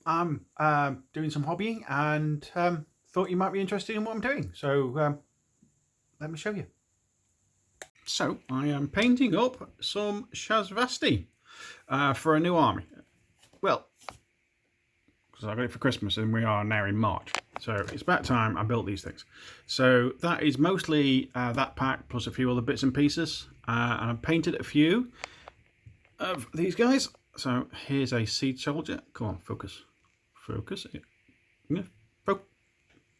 I'm doing some hobbying and thought you might be interested in what I'm doing. So let me show you. So I am painting up some Shasvastii for a new army. Well, because I got it for Christmas and we are now in March. So it's about time I built these things. So that is mostly that pack plus a few other bits and pieces. And I've painted a few of these guys. So here's a siege soldier. Come on, focus. Focus. Yeah.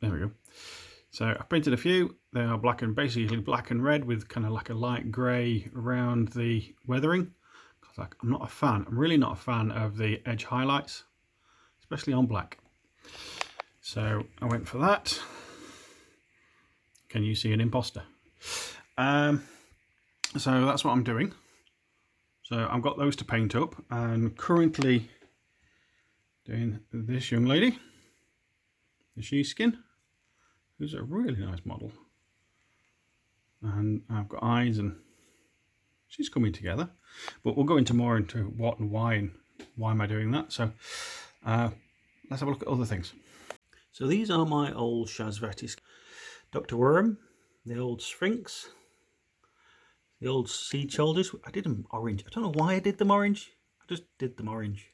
There we go. So I've painted a few. They are black and basically black and red with kind of like a light grey around the weathering. Like, I'm not a fan. I'm really not a fan of the edge highlights, especially on black. So I went for that. Can you see an imposter? So that's what I'm doing. So I've got those to paint up and currently doing this young lady, the she-skin, who's a really nice model. And I've got eyes and she's coming together. But we'll go into more into what and why am I doing that. So let's have a look at other things. So these are my old Shasvastii. Dr. Worm, the old Sphinx, the old seed shoulders. I did them orange. I don't know why I did them orange. I just did them orange.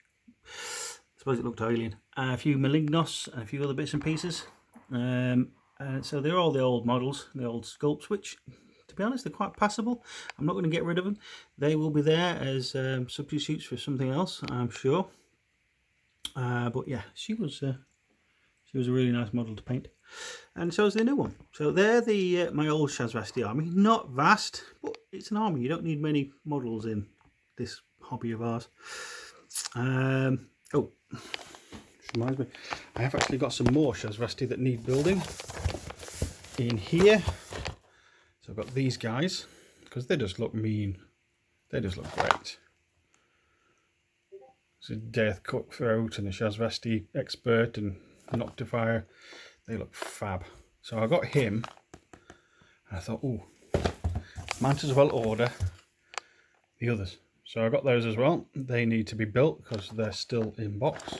I suppose it looked alien. A few Malignos and a few other bits and pieces. So they're all the old models, the old sculpts, which, to be honest, they're quite passable. I'm not going to get rid of them. They will be there as substitutes for something else, I'm sure. But yeah, she was a really nice model to paint, and so is the new one. So they're the my old Shasvastii army. Not vast, but it's an army. You don't need many models in this hobby of ours. Oh, which reminds me, I have actually got some more Shasvastii that need building in here. So I've got these guys because they just look mean. They just look great. It's a Death Cutthroat and a Shasvastii Expert and Noctifier. They look fab. So I got him and I thought, oh, might as well order the others. So I got those as well. They need to be built because they're still in box,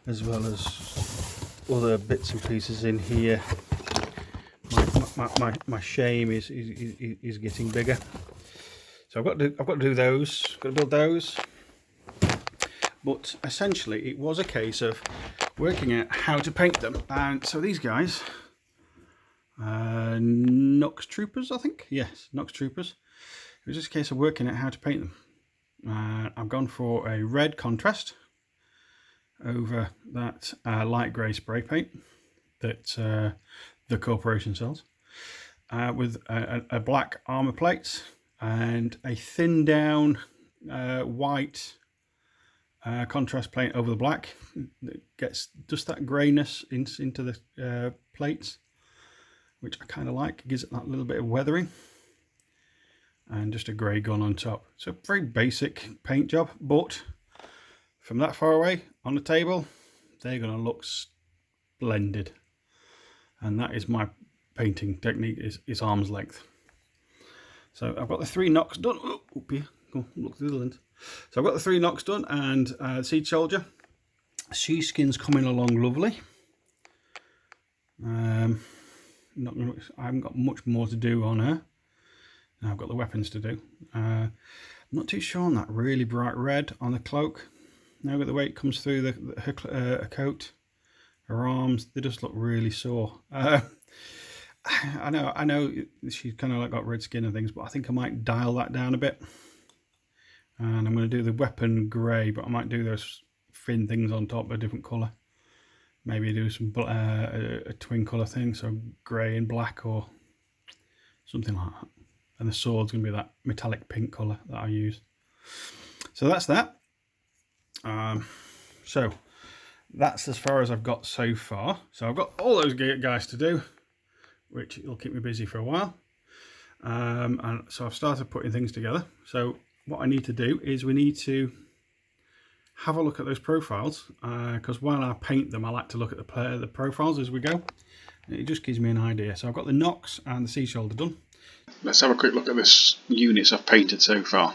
as well as other bits and pieces in here. My shame is getting bigger. So I've got to do those. Got to build those. But essentially, it was a case of working out how to paint them. And so these guys, Nox Troopers, I think. Yes, Nox Troopers. It was just a case of working out how to paint them. I've gone for a red contrast over that light grey spray paint that the corporation sells, with a black armour plate and a thin down white contrast paint over the black that gets just that greyness into the plates, which I kind of like. It gives it that little bit of weathering, and just a grey gun on top. So very basic paint job, but from that far away on the table, they're going to look splendid. And that is my painting technique, is arm's length. So I've got the 3 Nox done. Oh, up here. Go look through the lens. So I've got the 3 Nox done and Siege Soldier. She-skin's coming along lovely. I haven't got much more to do on her. I've got the weapons to do. I'm not too sure on that really bright red on the cloak. Now with the way it comes through her coat, her arms, they just look really sore. I know she's kind of like got red skin and things, but I think I might dial that down a bit. And I'm going to do the weapon grey, but I might do those thin things on top, a different colour. Maybe do some a twin colour thing, so grey and black or something like that. And the sword's going to be that metallic pink colour that I use. So that's that. So that's as far as I've got so far. So I've got all those guys to do, which will keep me busy for a while. And so I've started putting things together. So what I need to do is we need to have a look at those profiles, because while I paint them, I like to look at the profiles as we go. It just gives me an idea. So I've got the Nox and the Sea Shoulder done. Let's have a quick look at this units I've painted so far.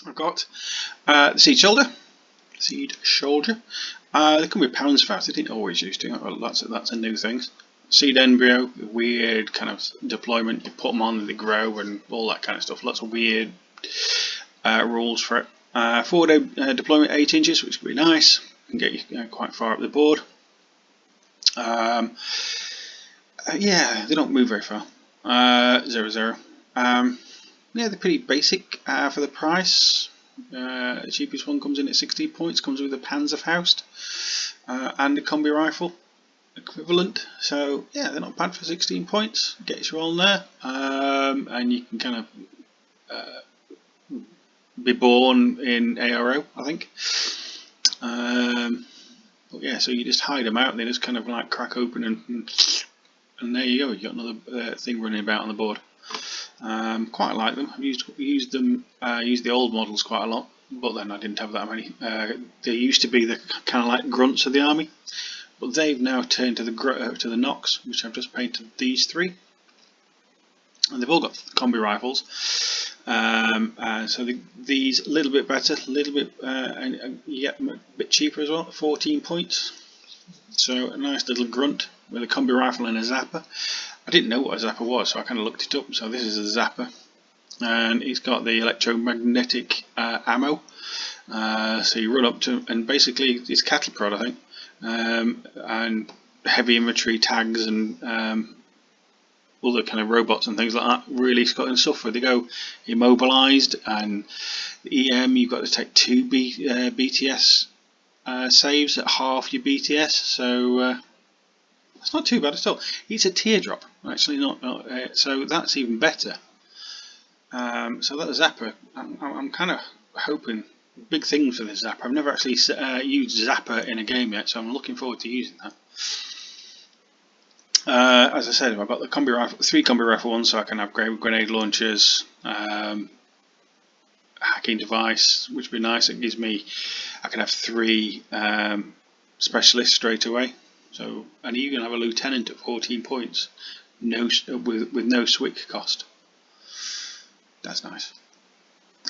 I've got the Sea Shoulder, Siege Soldier. They come with pounds fast. They didn't always used to. Well, that's a new thing. Seed embryo, weird kind of deployment. You put them on, they grow, and all that kind of stuff. Lots of weird rules for it. 4-day deployment, 8 inches, which would be nice. Can get you quite far up the board. Yeah, they don't move very far. 0-0. Yeah, they're pretty basic for the price. The cheapest one comes in at 60 points. Comes with a Panzerfaust and a combi rifle equivalent. So yeah, they're not bad for 16 points. Gets you on there, and you can kind of be born in ARO, I think. But yeah, so you just hide them out, and they just kind of like crack open, and there you go. You got another thing running about on the board. Quite like them. I've used the old models quite a lot, but then I didn't have that many. They used to be the kind of like grunts of the army, but they've now turned to the Nox, which I've just painted these 3, and they've all got combi rifles. So these a little bit better, a little bit, and you get a bit cheaper as well. 14 points. So a nice little grunt with a combi rifle and a zapper. I didn't know what a zapper was, so I kind of looked it up. So this is a zapper, and it's got the electromagnetic ammo. So you run up to, and basically it's cattle prod, I think, and heavy infantry tags and other kind of robots and things like that really suffer. They go immobilized, and the EM, you've got to take 2 BTS saves at half your BTS. So it's not too bad at all. It's a teardrop, actually, not so that's even better. So that zapper, I'm kind of hoping big things for this zapper. I've never actually used zapper in a game yet, so I'm looking forward to using that. As I said, I've got the combi rifle, 3 combi rifle ones, so I can have grenade launchers, hacking device, which would be nice. It gives me, I can have 3 specialists straight away. So, and you can have a lieutenant at 14 points, with no SWIC cost. That's nice.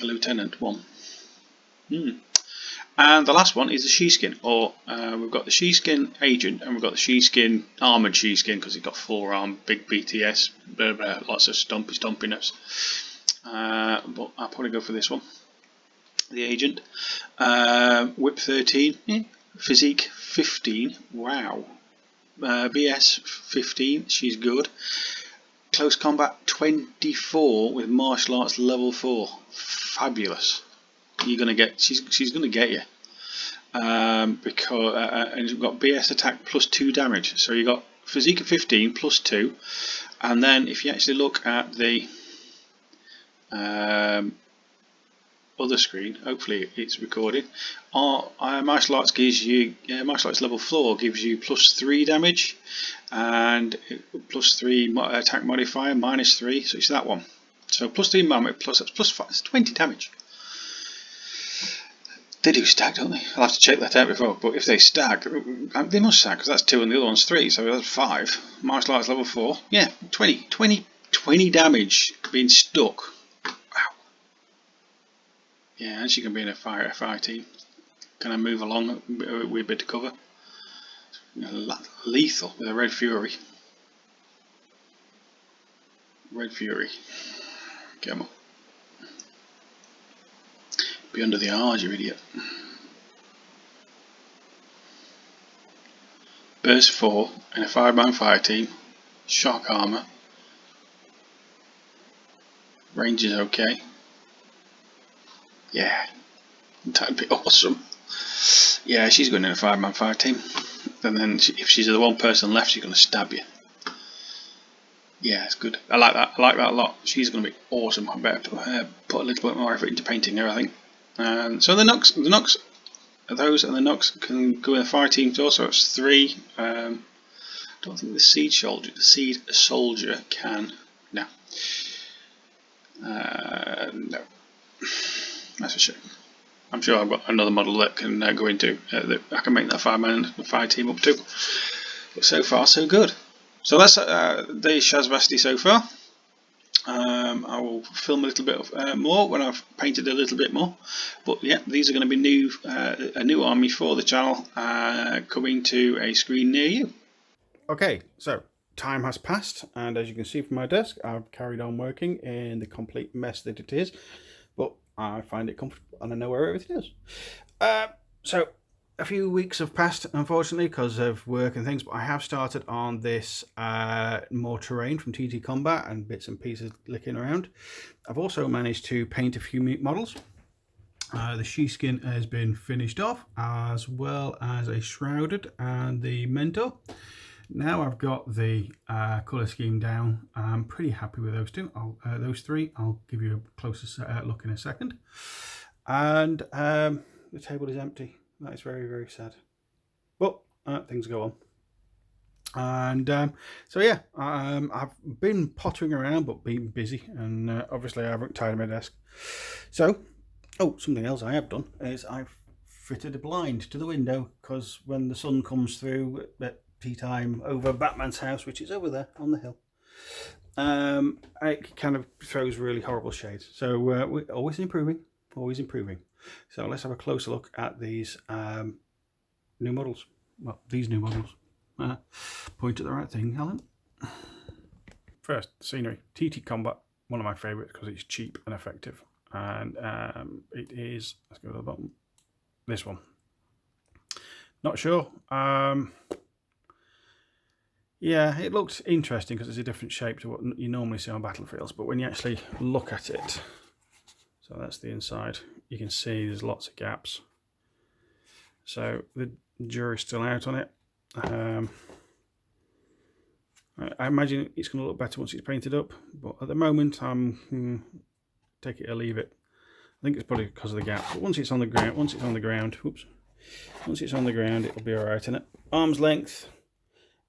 A lieutenant one. And the last one is the Sheeskin, or we've got the Sheeskin Agent, and we've got the Sheeskin Armoured Sheeskin, because it's got 4 arm, big BTS, blah, blah, lots of stumpiness. But I'll probably go for this one, the Agent. Whip 13, Physique 15, wow. BS 15, she's good. Close Combat 24 with Martial Arts level 4, fabulous. You're gonna get, she's gonna get you, because and you've got BS attack plus 2 damage. So you got Physique at 15 plus 2, and then if you actually look at the other screen, hopefully it's recorded. Martial Arts gives you Martial Arts level 4 gives you plus 3 damage, and plus 3 attack modifier, minus 3. So it's that one. So plus 3 mammoth plus 5, it's 20 damage. They do stack, don't they? I'll have to check that out before, but if they stack, they must stack, because that's 2 and the other one's 3, so that's 5. Martial Arts level 4, yeah, 20 damage being stuck. Wow. Yeah, and she can be in a fire team. Can I move along with a bit of cover? Lethal with a Red Fury. Red Fury. Come on. Be under the R's, you idiot. Burst 4 in a 5-man fire team. Shock armour. Range is okay. Yeah, that'd be awesome. Yeah, she's going in a 5-man fire team. And then if she's the one person left, she's going to stab you. Yeah, it's good. I like that. I like that a lot. She's going to be awesome. I better put a little bit more effort into painting her, I think. So the Nox, those and the Nox can go in a fire team too. So it's 3. I don't think the Siege Soldier can. No. No. That's a shame. I'm sure I've got another model that can go into that I can make that 5-man fire team up to. But so far, so good. So that's the Shasvastii so far. I will film a little bit of, more when I've painted a little bit more. But yeah, these are going to be new, a new army for the channel, coming to a screen near you. Okay, so time has passed, and as you can see from my desk, I've carried on working in the complete mess that it is, but I find it comfortable and I know where everything is. So a few weeks have passed, unfortunately, because of work and things, but I have started on this more terrain from TT Combat and bits and pieces licking around. I've also managed to paint a few models. The she-skin has been finished off, as well as a shrouded and the mentor. Now I've got the colour scheme down. I'm pretty happy with those two. Those three. I'll give you a closer look in a second. And the table is empty. That is very, very sad. But things go on. And so yeah, I've been pottering around but been busy, and obviously I haven't tidied my desk. So, something else I have done is I've fitted a blind to the window, because when the sun comes through at tea time over Batman's house, which is over there on the hill, it kind of throws really horrible shades. So we're always improving, always improving. So let's have a closer look at these new models. Well, these new models. Point at the right thing, Alan. First, scenery. TT Combat, one of my favourites because it's cheap and effective. And it is, let's go to the bottom, this one. Not sure. Yeah, it looks interesting because it's a different shape to what you normally see on battlefields, but when you actually look at it, so that's the inside, you can see there's lots of gaps. So the jury's still out on it. I imagine it's going to look better once it's painted up, but at the moment I'm take it or leave it. I think it's probably because of the gap. But once it's on the ground, once it's on the ground, it'll be all right. And at arm's length,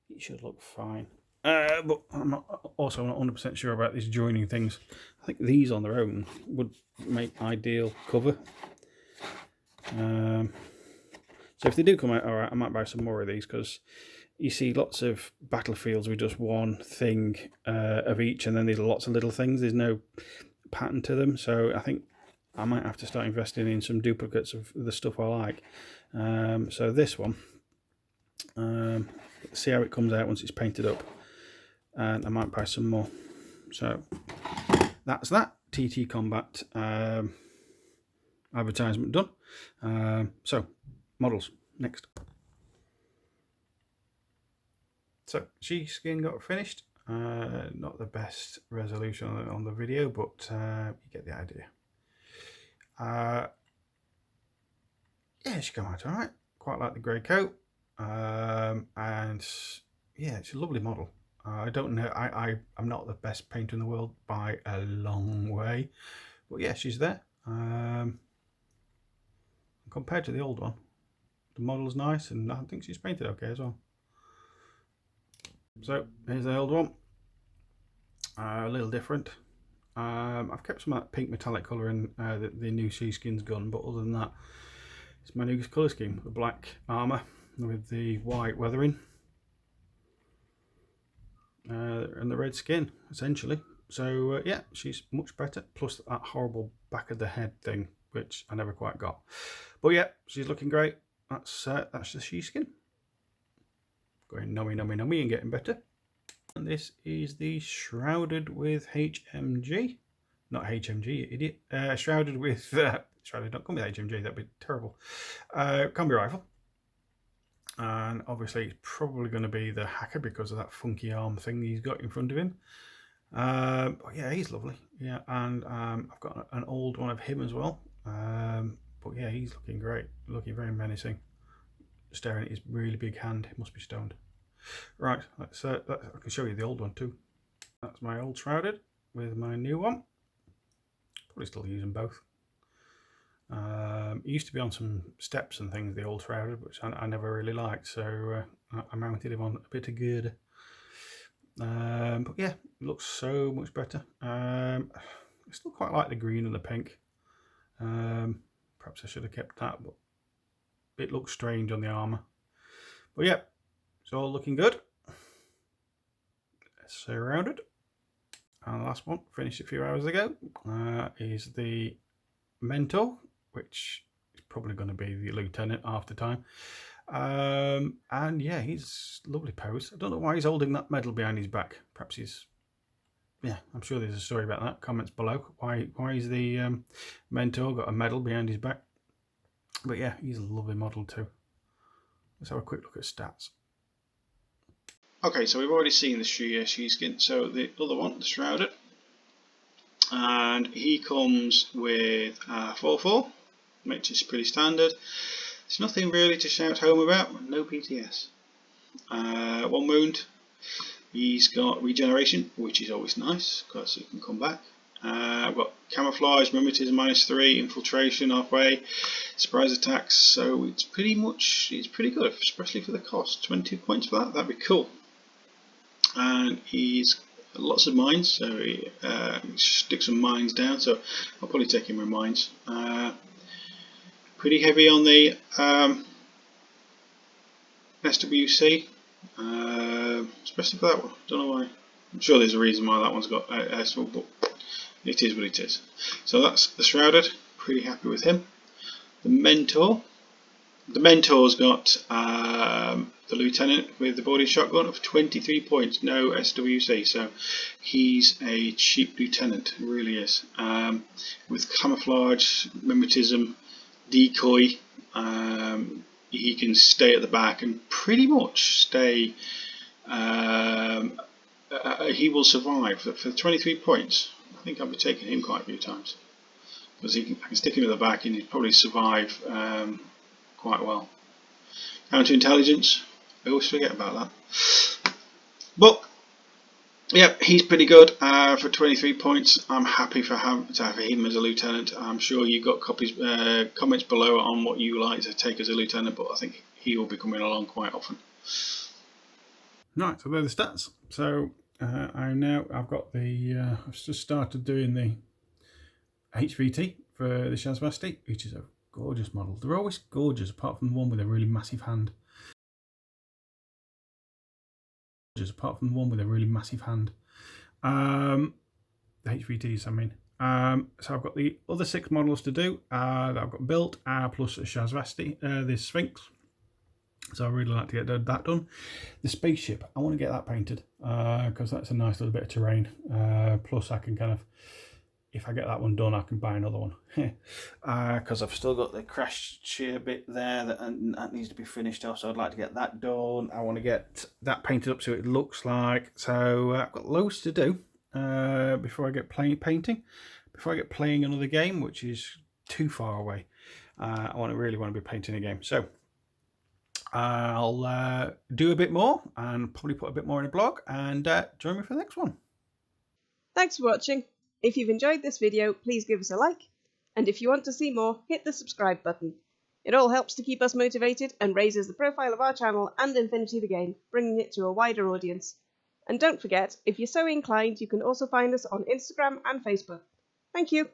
it should look fine. But I'm not 100% sure about these joining things. I think these on their own would make ideal cover. So if they do come out all right, I might buy some more of these, because you see lots of battlefields with just one thing of each, and then there's lots of little things. There's no pattern to them, so I think I might have to start investing in some duplicates of the stuff I like. So this one, see how it comes out once it's painted up, and I might buy some more. So that's that TT Combat advertisement done. So models next. So she-skin got finished. Not the best resolution on the video, but you get the idea. Yeah, she came out all right. Quite like the grey coat, and yeah, it's a lovely model. I don't know. I'm not the best painter in the world by a long way, but yeah, she's there. Compared to the old one, the model's nice, and I think she's painted okay as well. So here's the old one. A little different. I've kept some of that pink metallic colour in the new she-skin's gun, but other than that, it's my new colour scheme: the black armour with the white weathering and the red skin, essentially. So yeah, she's much better. Plus that horrible back of the head thing, which I never quite got. But yeah, she's looking great. That's the she-skin. Going nummy and getting better. And this is the shrouded with HMG. Not HMG, you idiot. Shrouded with... shrouded, don't come with HMG, that'd be terrible. Combi rifle. And obviously it's probably going to be the hacker because of that funky arm thing he's got in front of him. But yeah, he's lovely. Yeah, and I've got an old one of him as well. But yeah, he's looking great. Looking very menacing. Staring at his really big hand. He must be stoned. Right, let's. I can show you the old one too. That's my old shrouded with my new one. Probably still using both. It used to be on some steps and things, the old shrouded, which I never really liked, so I mounted him on a bit of girder. But yeah, it looks so much better. I still quite like the green and the pink. Perhaps I should have kept that, but it looks strange on the armour. But yeah, it's all looking good. Surrounded. And the last one, finished a few hours ago, is the Mentor, which is probably going to be the Lieutenant half the time. And yeah, he's lovely pose. I don't know why he's holding that medal behind his back. Perhaps he's, yeah, I'm sure there's a story about that. Comments below. Why is the Mentor got a medal behind his back? But yeah, he's a lovely model too. Let's have a quick look at stats. Okay, so we've already seen the sheepskin. So the other one, the Shrouded, and he comes with 4/4, which is pretty standard. There's nothing really to shout home about. No PTS. 1 wound. He's got regeneration, which is always nice because he can come back. I've got camouflage, mimetism -3, infiltration halfway, surprise attacks. So it's pretty good, especially for the cost. 22 points for that. That'd be cool. And he's lots of mines, so he sticks some mines down. So I'll probably take him with mines. Pretty heavy on the SWC, especially for that one. Don't know why. I'm sure there's a reason why that one's got S4, but it is what it is. So that's the Shrouded. Pretty happy with him. The Mentor. The Mentor's got the Lieutenant with the boarding shotgun of 23 points, no SWC, so he's a cheap Lieutenant, really is. With camouflage, mimetism, decoy, he can stay at the back and pretty much stay. He will survive for 23 points. I think I'll be taking him quite a few times because I can stick him at the back and he'd probably survive quite well. Counterintelligence, I always forget about that. But yeah, he's pretty good for 23 points. I'm happy to have him as a Lieutenant. I'm sure you've got comments below on what you like to take as a Lieutenant, but I think he will be coming along quite often. Right, so they're the stats. So I've got the I've just started doing the HVT for the Shasvastii, which is a gorgeous model. They're always gorgeous, apart from the one with a really massive hand. The HVTs, I mean. So I've got the other 6 models to do that I've got built, plus a Shasvastii, the Sphinx. So I really like to get that done. The spaceship, I want to get that painted because that's a nice little bit of terrain. Plus I can kind of, if I get that one done, I can buy another one. Because I've still got the crash shear bit there that needs to be finished off. So I'd like to get that done. I want to get that painted up so it looks like. So I've got loads to do before I get painting. Before I get playing another game, which is too far away. I really want to be painting a game. So I'll do a bit more and probably put a bit more in a blog, and join me for the next one. Thanks for watching. If you've enjoyed this video, please give us a like, and if you want to see more, hit the subscribe button. It all helps to keep us motivated and raises the profile of our channel and Infinity the game, bringing it to a wider audience. And don't forget, if you're so inclined, you can also find us on Instagram and Facebook. Thank you.